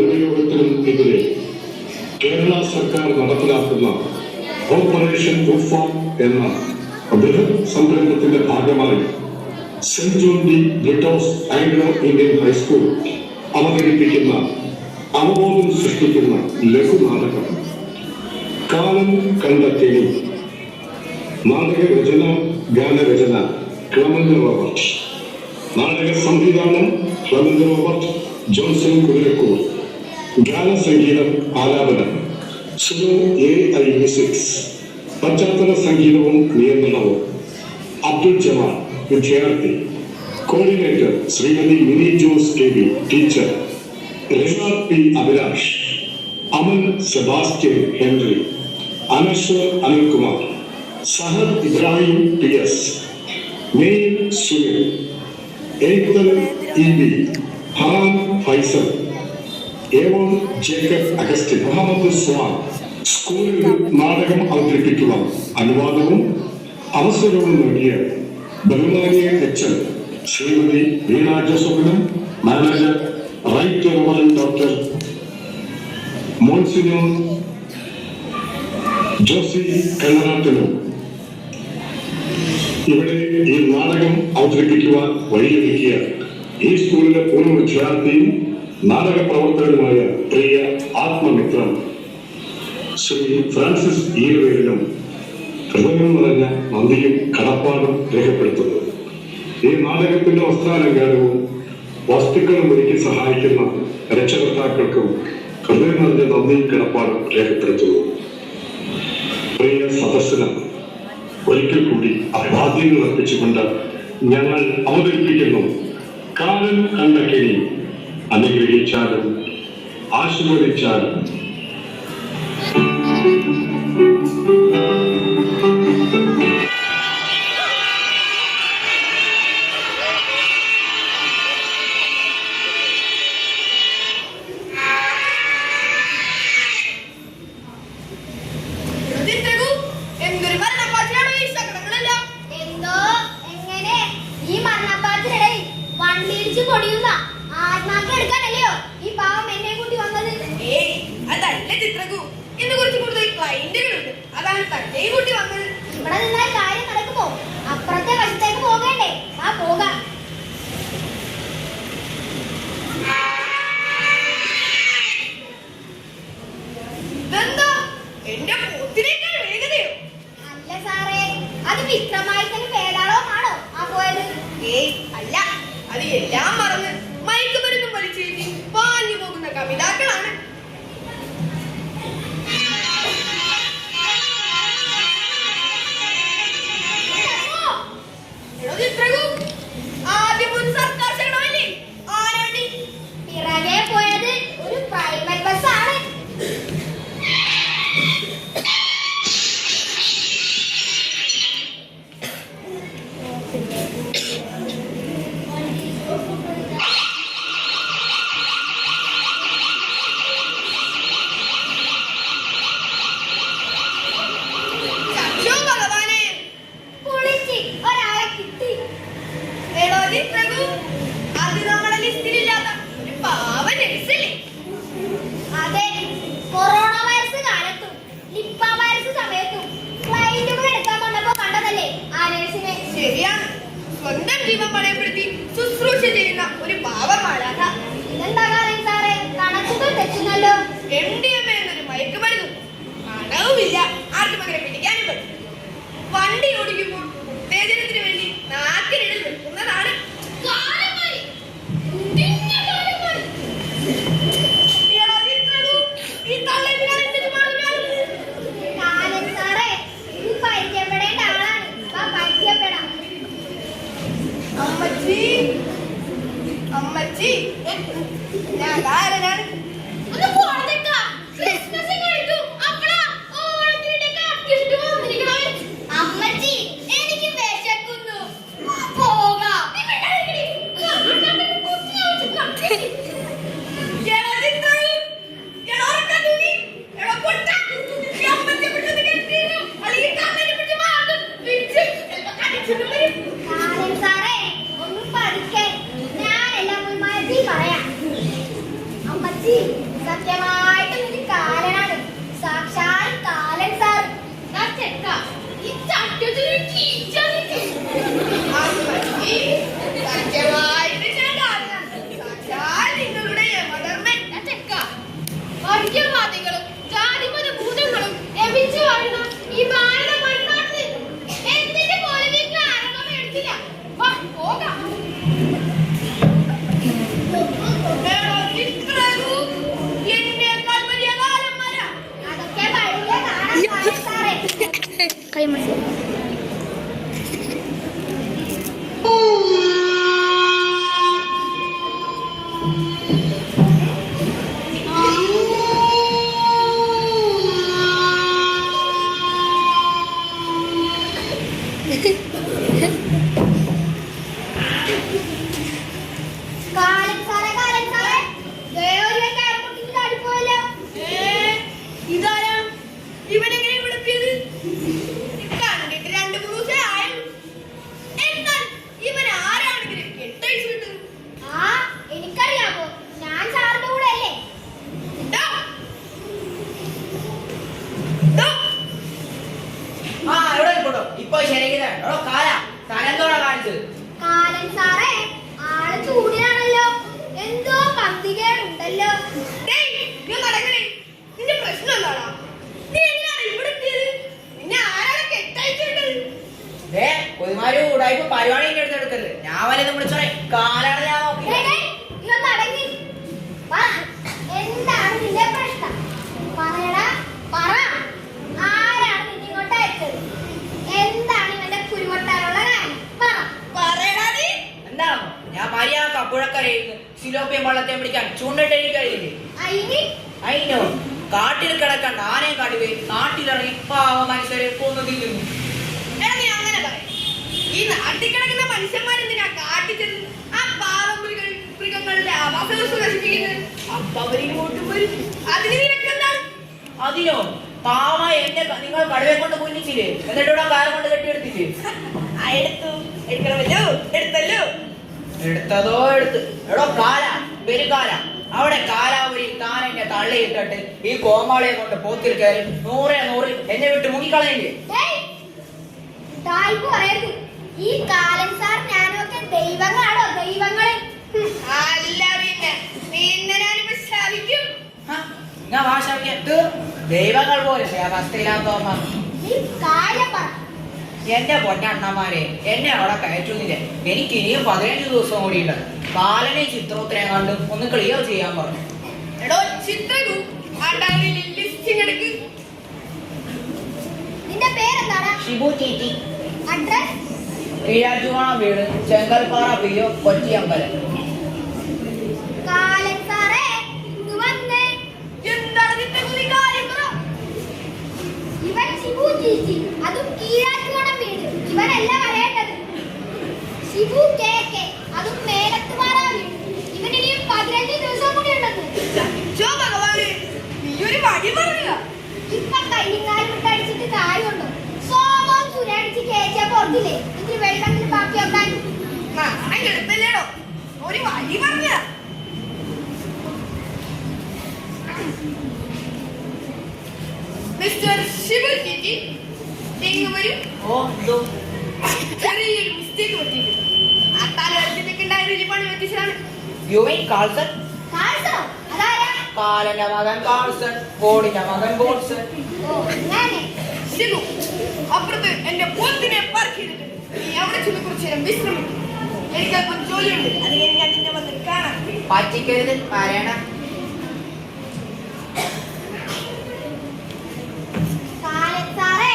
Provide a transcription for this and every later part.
ദുരുപയോഗത്തിനും എതിരെ കേരള സർക്കാർ നടപ്പിലാക്കുന്ന ഓപ്പറേഷൻ തൂഫാൻ എന്ന ബൃഹത് സംരംഭത്തിന്റെ ഭാഗമായി saint John de Britto's Anglo Indian high school അവതരിപ്പിക്കുന്ന അവബോധം സൃഷ്ടിക്കുന്ന ലഘുനാടകം കാലം കണ്ട കെണി. നാടകരചന ഗാനരചന ക്ലെമന്റ് റോബർട്ട്. നാടക സംവിധാനം ക്ലെമന്റ് റോബർട്ട്, ജോൺസൺ കുതിരക്കൂർ. ഗാനസംഗീതം ആലാപനം സുനോ AI മ്യൂസിക്സ്. പശ്ചാത്തല സംഗീതവും നിയന്ത്രണവും അബ്ദുൽ ജമാൽ വിദ്യാർത്ഥി. Coordinator Shrimati Mini Jose KB teacher. Rinad P Abhilash, Amal Sebastian Henry, Anashwar Anilkumar, Sahad Ibrahim PS, മെയിൻ സുനിൽ, ഏത്തൽ EB, ഹാൻ Faisal, Evon Jacob Augustine, Muhammad സ്വാൻ. സ്കൂളിൽ നാടകം അവതരിപ്പിക്കുക അനുവാദവും അവസരവും നൽകിയ ബഹുമാനിയ HM ശ്രീമതി വീണ ജോസഫിനും manager right reverend doctor monsignor Josy കണ്ണനാട്ടിനും ഇവിടെ ഈ നാടകം അവതരിപ്പിക്കുവാൻ വഴിയൊരുക്കിയ ഈ സ്കൂളിലെ പൂർവ്വ വിദ്യാർത്ഥിയും നാടക പ്രവർത്തകനുമായ പ്രിയ ആത്മമിത്രം ശ്രീ ഫ്രാൻസിസ് ഈരവേലിനും ഹൃദയം നിറഞ്ഞ നന്ദിയും കടപ്പാടും രേഖപ്പെടുത്തുന്നു. ഈ നാടകത്തിന്റെ വസ്ത്രാലങ്കാരവും വസ്തുക്കളും ഒരുക്കി സഹായിക്കുന്ന രക്ഷകർത്താക്കൾക്കും ഹൃദയം നിറഞ്ഞ നന്ദിയും കടപ്പാടും രേഖപ്പെടുത്തുന്നു. പ്രിയ സദസ്സിന് ഒരിക്കൽ കൂടി അഭിവാദ്യങ്ങൾ അർപ്പിച്ചുകൊണ്ട് ഞങ്ങൾ അവതരിപ്പിക്കുന്നു കാലം കണ്ട കെണി. അനുഗ്രഹിച്ചാലും ആശീർവദിച്ചാലും അമ്മച്ചി സത്യമായിട്ടും ഇത് കാലനാണ്, സാക്ഷാൽ കാലൻ സാർ. സത്യമായിട്ട് ഞാൻ കാലനാണ്, സാക്ഷാൽ നിങ്ങളുടെ യമധർമ്മൻ. വർഗീയവാദികളും ജാതിമത ഭൂതങ്ങളും ലഭിച്ചു വാഴുന്ന ഈ ഭാരത മണ്ണാട്ടിൽ എന്തിന്റെ പോലെ നിങ്ങൾ ആരംഭം എടുത്തില്ല. പോകാം. അതൊക്കെ പഴയ കാണാൻ സാറേ. കാലൻ സാറേ, ദേ ഒരു എയർപോർട്ടിൽ ചാടിപ്പോയല്ലോ. ഇതാരാ? ഇവനെങ്ങനെ ഇവിടെ എത്തിയത്? കണ്ടിട്ട് 2-3 ദിവസമേ ആയുള്ളൂ. എന്നാൽ ഇവൻ ആരാണെങ്കിലും കെട്ടഴിച്ചു വിട്ടത്. എനിക്കറിയാമോ, ഞാൻ സാറിന്റെ കൂടെ അല്ലേ. ഇപ്പൊ ശരിയാ കാലെന്തോടാ കാണിച്ചത്? കാലൻ സാറേ, ആള് ചൂടിനാണല്ലോ, എന്തോ പന്തികേടുണ്ടല്ലോ. നിന്റെ പ്രശ്നം എന്താണോ? നീ എങ്ങനെയാണ് ഇവിടെ എത്തിയത്? നിന്നെ ആരാണ് കെട്ടഴിച്ചു വിട്ടത്? ഒരുമാതിരി ഉടായ്പ പരിപാടി എന്റെ അടുത്ത് എടുക്കരുത്. ഞാൻ വല്ലതും വിളിച്ചോളെ കാലാണ് ഞാൻ നോക്കി. ഇതൊന്ന് അടങ്ങി. എന്താണ് നിന്റെ പ്രശ്നം? പറയടാ, പറ. ആരാണ് നിന്നിങ്ങോട്ട് അയച്ചത്? എന്താണ് ഇവന്റെ കുരുവട്ടാനുള്ള കാര്യം? പറയടാ നീ. എന്താണോ ഞാൻ മര്യാദ പുഴക്കരയിൽ സിലോപ്പിയം വള്ളത്തെ പിടിക്കാൻ ചൂണ്ടിട്ടിരിക്കഴിയില്ലേ? അയിനോ കാട്ടിൽ കിടക്കണ്ട ആനയും കാട്ടുപോയി നാട്ടിലിറങ്ങി പാവ മനുഷ്യരെ കൊന്നു തിന്നുന്നു. നീ അങ്ങനെ പറയും. ഈ നാട്ടിൽ കിടക്കുന്ന മനുഷ്യന്മാരെന്തിനാ കാട്ടിച്ചത്? ആ പാവം മൃഗങ്ങളുടെ ആവാസ വ്യവസ്ഥ നശിപ്പിക്കുന്നത്. അപ്പൊ അവരിങ്ങോട്ട് വരും. അതിന് നിനക്കെന്താണ്? അതിനോ പാവ എന്നെ നിങ്ങൾ കടുവയെ കൊണ്ട് കുഞ്ഞിച്ചില്ലേ, എന്നിട്ട് ഇവിടെ കാർ കൊണ്ട് കെട്ടിയെടുത്തില്ലേ? എടുത്തല്ലോ. എടുത്തതോ എടുത്ത്. എടോ കാല പെരുകാല, അവിടെ കാലാവരി താൻ എന്നെ തള്ളിയിട്ടിട്ട് ഈ കോമാളിയെ കൊണ്ട് പോത്തിൽ കയറി 100 എന്നെ വിട്ട് മുങ്ങിക്കളയെങ്കിൽ പറയരുത്. ഈ കാലൻ സാർ ഞാനൊക്കെ ദൈവങ്ങളാണോ? ദൈവങ്ങള് അല്ല പിന്നെ ഞാനിപ്പോ ശാപിക്കും. ഞാൻ ഭാഷാവിക്കാൻ ദൈവങ്ങൾ പോലെ അവസ്ഥയിലാത്തോമ്മ. നീ കാര്യം പറ. എന്റെ പൊന്നണ്ണന്മാരെ, എന്നെ അവിടെ കയറ്റുന്നില്ല. എനിക്ക് ഇനിയും 15 ദിവസം കൂടിയുണ്ട്. കാലനെ ചിത്രോത്തരം കണ്ട് ഒന്ന് ക്ലിയർ ചെയ്യാൻ പറഞ്ഞു. എടോ ചിത്രകു, ലിസ്റ്റിംഗ് എടുക്ക്. നിന്റെ പേരെന്താടാ? ഷിബു ചേച്ചി. അഡ്രസ്? കീഴാറ്റുവാണ വീട്, ചെങ്കൽപ്പാറ പിയോ, കൊച്ചി അമ്പലം. കാലൻ സാറേ, ഇങ്ങ് വന്നേ. എന്താണ് നിന്റെ കാര്യം? ഇവൻ ഷിബു ചേച്ചി, അതും കീഴാറ്റുവാണം വീട്. ഇവനല്ല പറയേണ്ടത്. ഷിബു KK, അതും മേലത്തുപാറ വീട്. ഇവനിനിയും 15 ദിവസം കൂടി ഉണ്ടെന്ന്. ഭഗവാനെ, നീ ഒരു വഴി പറയുക. ഇപ്പൊ കൈകാലം വിട്ടടിച്ചിട്ട് കാര്യമുണ്ടോ? സോമം സുരടിച്ച് കേച്ച പുറത്തില്ലേ, ഇതിന് വെള്ളത്തിൽ ബാക്കി വെക്കാൻ. എടുത്തല്ലേടോ ഒരു വഴി പറഞ്ഞ. മിസ്റ്റർ ഷിബു ചേച്ചി, ഇങ്ങ് വരും. ചെറിയൊരു മിസ്റ്റേക്ക് പറ്റിയിട്ടുണ്ട്. ആ തലവെച്ചിട്ടുണ്ടായ പണി പറ്റിച്ചതാണ്. കാൾസൺ. കാഴ്ചോ? അതാരാ? കാലന്റെ മകൻ കാൾസൺ, ബോഡിന്റെ മകൻ ബോട്ട്സൺ. ഞാനേ. ഷിബു, അപ്പുറത്ത് എന്റെ പോത്തിനെ പാർക്ക് ചെയ്തിട്ടുണ്ട്. നീ അവിടെ ചെന്ന് കുറച്ചു നേരം വിശ്രമിക്കും. എനിക്ക് അല്പം ജോലിയുണ്ട്, അത് കഴിഞ്ഞ് ഞാൻ നിന്നെ വന്ന് കാണാം. പറ്റിക്കരുത്, പറയണം. കാലൻ സാറേ,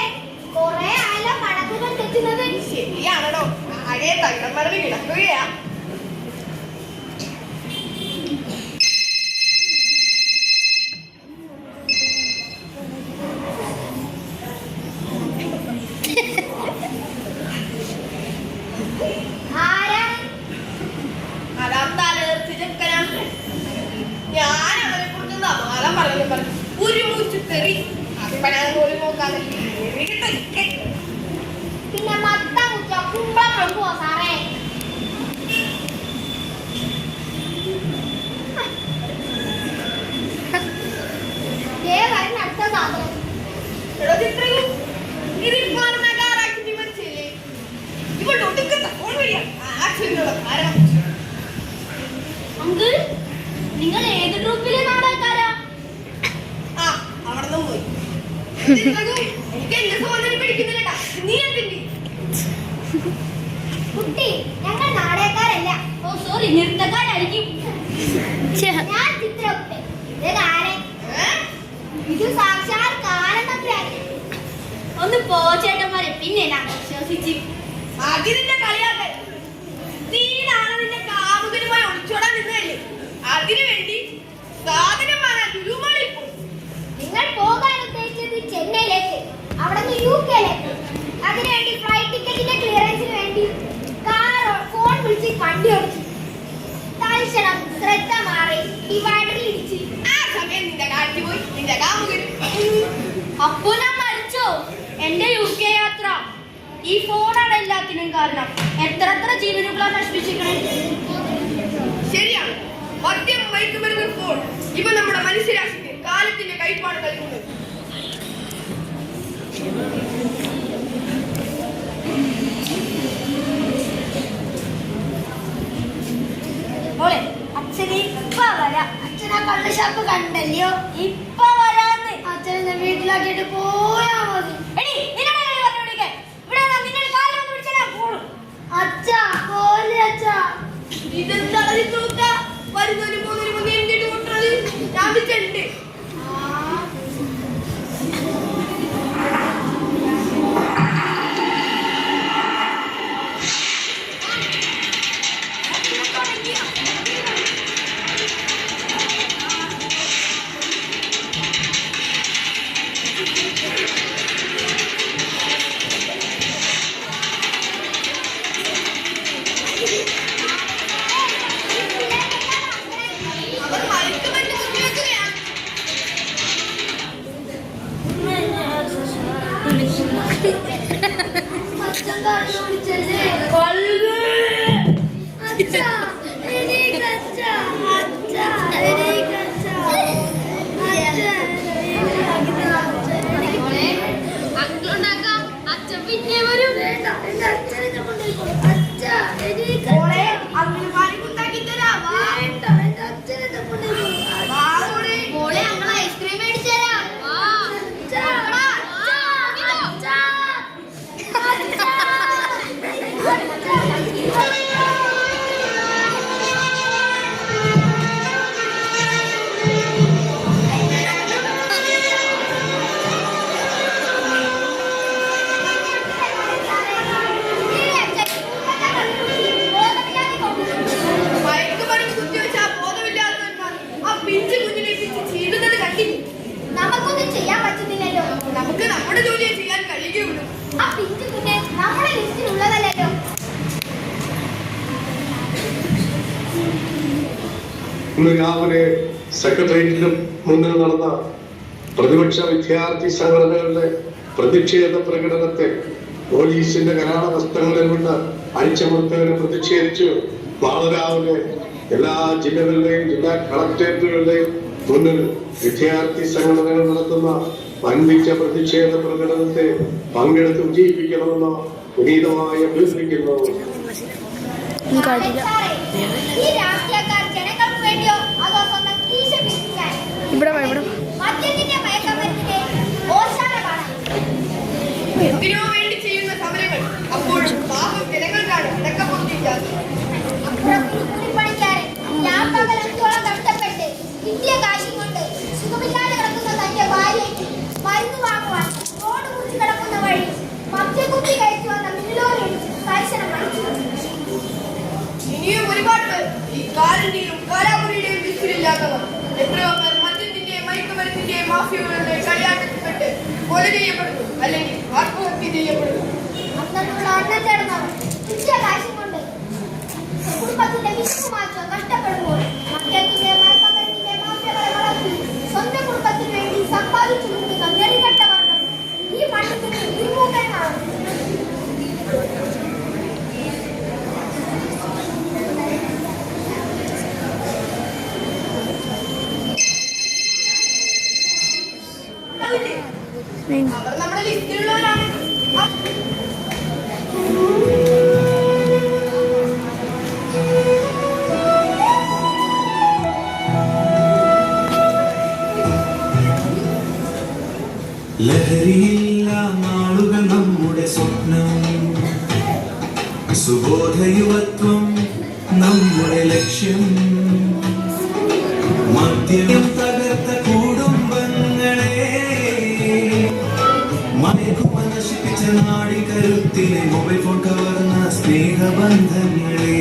കൊറേ ആയല്ലോ കണക്കുകൾ തെറ്റുന്നത്. ശരിയാണോ? ആകെ തകിടം മറന്ന് കിടക്കുകയാ. പിന്നെ മത്തം കുച്ച കുമ്പളം വെക്കുവോ സാറേ? എനിക്ക് എന്റെ സഹോദരൻ പിടിക്കുന്നില്ലട്ടാ. നീ എന്തിന്റെ കുട്ടി ഞങ്ങൾ നാടകക്കാരല്ല. ഓ സോറി, നൃത്തക്കാരായിരിക്കും. ഞാൻ ചിത്രകുട്ടി. ഇത് ആരെ? ഇത് സാക്ഷാൽ കാരണപ്രാണി. ഒന്ന് പോ ചേട്ടന്മാരെ, പിന്നെ ഞാൻ വിശ്വസിച്ച് അതിന്റെ കളിയാക്കൽ. നീ നാളെ നിന്റെ കാമുകനുമായി ഒളിച്ചോടാൻ നിന്നതല്ലേ? അതിനുവേണ്ടി സാധനം വാങ്ങാൻ ലുലുമാളിൽ പോയി. നിങ്ങൾ പോകാൻ ഉദ്ദേശിച്ചത് ചെന്നൈയിലേക്ക്, അവിടെ നിന്ന് UK-ലേക്ക്. അതിനുവേണ്ടി ഫ്ലൈറ്റ് ടിക്കറ്റിന്റെ ക്ലിയറൻസിന് വേണ്ടി ഫോൺ വിളിച്ച് വണ്ടി ഓടിച്ചു. തൽക്ഷണം ശ്രദ്ധ മാറി ഡിവൈഡറിൽ ഇടിച്ച്. ആ സമയം നിന്റെ കാട്ടിൽ പോയി നിന്റെ കാമുകൻ. അപ്പോ ഞാൻ മരിച്ചോ? എന്റെ UK യാത്ര ഈ ഫോണാണ് എല്ലാത്തിനും കാരണം. എത്ര ജീവനുകളാണ് നശിപ്പിച്ചിരിക്കണേ. ശരിയാണ്, മദ്യം മയക്കുമരുന്ന് ഫോൺ ഇവ നമ്മുടെ മനുഷ്യരാശിക്ക് കാലത്തിന്റെ കൈപ്പാട് നൽകുന്നത്. മോളെ അച്ഛനെ ഇപ്പൊ വരാം. അച്ഛനാ കള്ളുഷാപ്പ് കണ്ടല്ലോ, ഇപ്പൊ വരാന്ന്. അച്ഛനെ വീട്ടിലാക്കിയിട്ട് പോയാ മതി. അച്ഛാ പോലെ അച്ഛാ. ഇതെന്താ തൂക്ക വരുന്നൊരു മൂന്നൊരു മുന്നേ എന്തിട്ട് കൊണ്ടത് ഞാൻ വിളിച്ചിട്ടുണ്ട്. അവർ മയക്കുമരുന്ന് കുത്തിവെക്കുകയാണ്. അച്ഛൻ കള്ളു കുടിച്ചല്ലേ? അച്ഛാ എനിക്ക് അച്ഛാ, അച്ഛാ എനിക്ക് അച്ഛാ, അച്ഛൻ പിന്നെ വരും. വേണ്ട, എന്റെ അച്ഛനെ കൊണ്ടുപോയി. അച്ഛാ എനിക്ക് മോളെ അങ്ങനെ പാലിക്കുണ്ടാക്കി തരാം. വേണ്ട, എന്റെ അച്ഛനെ കൊണ്ടുപോയി. മോളെ ഞങ്ങൾ ഐസ്ക്രീം മേടിച്ചു തരാം. അച്ഛാ, അച്ഛാ, അച്ഛാ, മയക്കുമരുന്ന് കുത്തിവെച്ച ആ ബോധമില്ലാത്തവന്മാർ ആ പിഞ്ചു കുഞ്ഞിനെ പിടിച്ച് ചീടുന്നത് കണ്ടില്ല. നമുക്കൊന്നും ചെയ്യാൻ പറ്റുന്നില്ലല്ലോ. നമുക്ക് നമ്മുടെ ജോലിയെ ചെയ്യാൻ കഴിയുകയുള്ളൂ. ആ പിഞ്ചു കുഞ്ഞ് നമ്മുടെ ലിസ്റ്റിലുള്ളതല്ലല്ലോ. ഇന്ന് രാവിലെ സെക്രട്ടേറിയറ്റിലും മുന്നിൽ നടന്ന പ്രതിപക്ഷ വിദ്യാർത്ഥി സംഘടനകളുടെ പ്രതിഷേധ പ്രകടനത്തെ പോലീസിന്റെ കരാള ഹസ്തങ്ങളിൽ നിന്ന് അടിച്ചമർത്തതിനെ പ്രതിഷേധിച്ചു നാളെ രാവിലെ എല്ലാ ജില്ലകളിലെയും ജില്ലാ കളക്ടറേറ്റുകളുടെയും മുന്നിൽ വിദ്യാർത്ഥി സംഘടനകൾ നടത്തുന്ന വൻപിച്ച പ്രതിഷേധ പ്രകടനത്തെ പങ്കെടുത്ത് വിജയിപ്പിക്കണമെന്ന് വിനീതമായി അഭ്യർത്ഥിക്കുന്നു. സാറേ, ഈ രാഷ്ട്രീയക്കാർ ജനങ്ങൾക്ക് വേണ്ടിയോ അതോ സ്വന്തം കീശ പിടിക്കാൻ? മദ്യത്തിന്റെ മയക്കമരുന്നിന്റെ ഓശാന കാണാം. എന്തിനോ വേണ്ടി ചെയ്യുന്ന സമരങ്ങൾ അപ്പോഴും പാപം ജനങ്ങൾക്കാണ് അടക്കപ്പൊട്ടിയില്ലാത്തത്. കൂലിപ്പണിക്കാരൻ രാപ്പകലത്തോളം കഷ്ടപ്പെട്ട് കിട്ടിയ കാശും കൊണ്ട് സുഖമില്ലാതെ കിടക്കുന്ന തന്റെ ഭാര്യയ്ക്ക് മരുന്ന് വാങ്ങുവാൻ റോഡ് മുറിച്ച് കിടക്കുന്ന വഴി മദ്യക്കുപ്പി കഴിച്ചു വന്ന മില്ലോരി കർശനം മരിച്ചു. ഇനിയും ഒരുപാട് പേർ ഈ കാലിന്റെയും കാലാപുരിയുടെയും ലിസ്റ്റിലില്ലാത്തവർ. എത്രയോ പേർ മദ്യത്തിന്റെയും മയക്കുമരുന്നിന്റെയും മാഫിയകളുടെ കളിയാട്ടപ്പെട്ട് കൊല ചെയ്യപ്പെടുന്നു, അല്ലെങ്കിൽ ആത്മഹത്യ ചെയ്യപ്പെടുന്നു. അന്നുള്ള അന്നം ചേർന്നവർ തുച്ഛ കാശും കൊണ്ട് കുടുംബത്തിന്റെ വിശപ്പ് മാറ്റാൻ കഷ്ടപ്പെടുമ്പോൾ മദ്യത്തിന്റെ മയക്കമരുന്നിന്റെ മാഫിയകളെ വളർത്തി സ്വന്തം കുടുംബത്തിന് വേണ്ടി സമ്പാദിച്ചു കൊടുക്കുന്ന നെറികെട്ട വർഗം ഈ മണ്ണിന് ഇരുമൂക്കനാണ്. അവർ നമ്മുടെ ലിസ്റ്റിലുള്ളവരാണ്. ലഹരിയില്ല നാളുകൾ നമ്മുടെ സ്വപ്നം, സുബോധയുവത്വം നമ്മുടെ ലക്ഷ്യം. മദ്യം തകർത്ത കുടുംബങ്ങളെ, മയക്കുമ നശിപ്പിച്ച നാടി കരുത്തിലെ, മൊബൈൽ ഫോൺ കവർന്ന സ്നേഹബന്ധങ്ങളെ.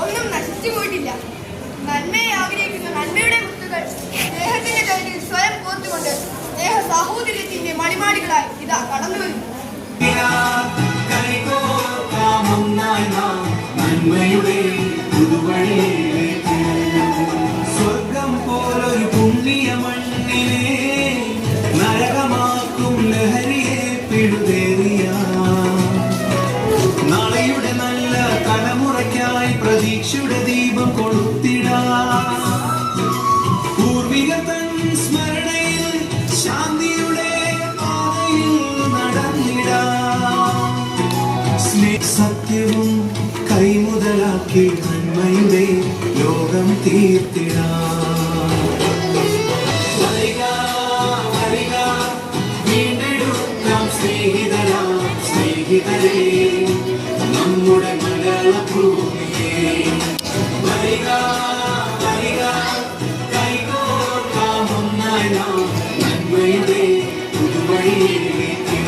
ഒന്നും നശിച്ചു പോയിട്ടില്ല. നന്മയെ ആഗ്രഹിക്കുന്ന നന്മയുടെ മുത്തുകൾ സ്നേഹത്തിന്റെ കയ്യിൽ സ്വയം കോർത്തുകൊണ്ട് സ്നേഹ സാഹോദര്യത്തിന്റെ മണിമാടികളായി ഇതാ കടന്നു വരുന്നു. നന്മയുടെ പുതുവഴിയിലേക്ക്, സ്വർഗം പോലൊരു പുണ്യ മണ്ണിനെ നരകമാക്കും ലഹരിയെ പിഴുതേറിയ, നാളെയുടെ നല്ല തലമുറയ്ക്കായി പ്രതീക്ഷയുടെ ദീപം കൊളുത്തിടാം. പൂർവികർ തൻ സ്മരണയിൽ ശാന്തിയുടെ പാതയിൽ നടന്നിടാം. സത്യവും കൈമുതലാക്കി നന്മയുടെ ലോകം തീർത്തിടാം. വരിക വരിക വീണ്ടെടുക്കാം സ്നേഹിതരെ നമ്മുടെ മലയാള ഭൂമിയെ. വരിക വരിക കൈകോർക്കാം ഒന്നായി നാം നന്മയുടെ പുതുവഴിയിലേക്ക്.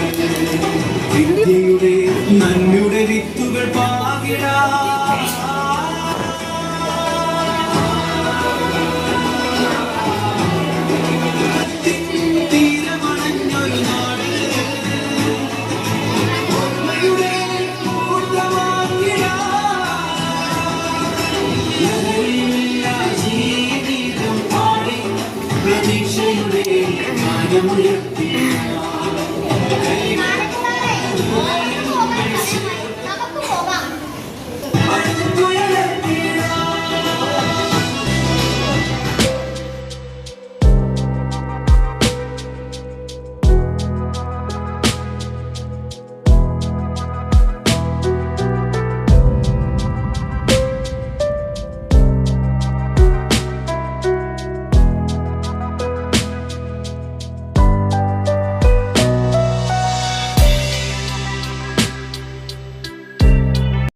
വിദ്യയുടെ നന്മയുടെ വിത്തുകൾ പാകിടാം. തീരമണഞ്ഞൊരു നാട് ഓർമ്മയുടെ കൂട്ടമാക്കിടാം. ലഹരിയില്ല ജീവിതം പാടി പ്രതീക്ഷയുടെ ഗാനമുയർത്തി